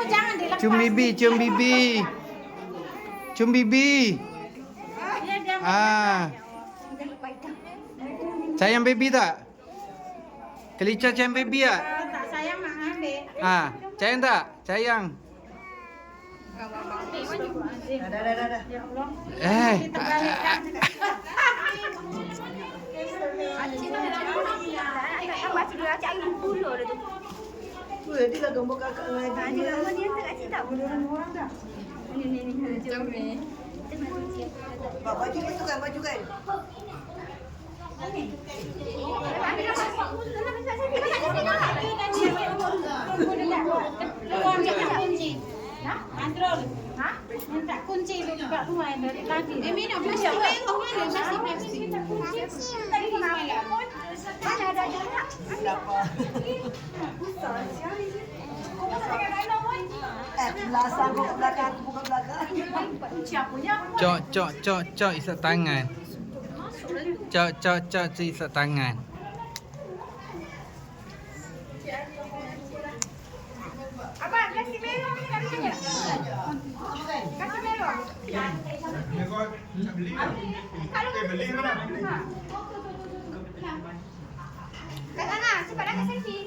jangan dilepas. Cium bibi, cium bibi. Cium bibi. Ah. Sayang baby tak? Kelica sayang baby tak? Tak sayang mak ambil. Ah, sayang tak? Sayang. Dah. Ya Allah. Eh. Kita balikkan. Dia lah gambar kakak dengan dia. Baju itu kan, baju kan? Kunci. Androl. Minta kunci lu buka rumah dari tadi. Minum plastik. Mana ada jarak? Belakang kau ke belakang, aku ke belakang. Cok, isak tangan. Cok, isak tangan. Abang, kasih melon ni kat sini. Kasih melon. Beli mana? Kat sana, cepat dah selfie.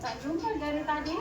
Tak jumpa dari tadi.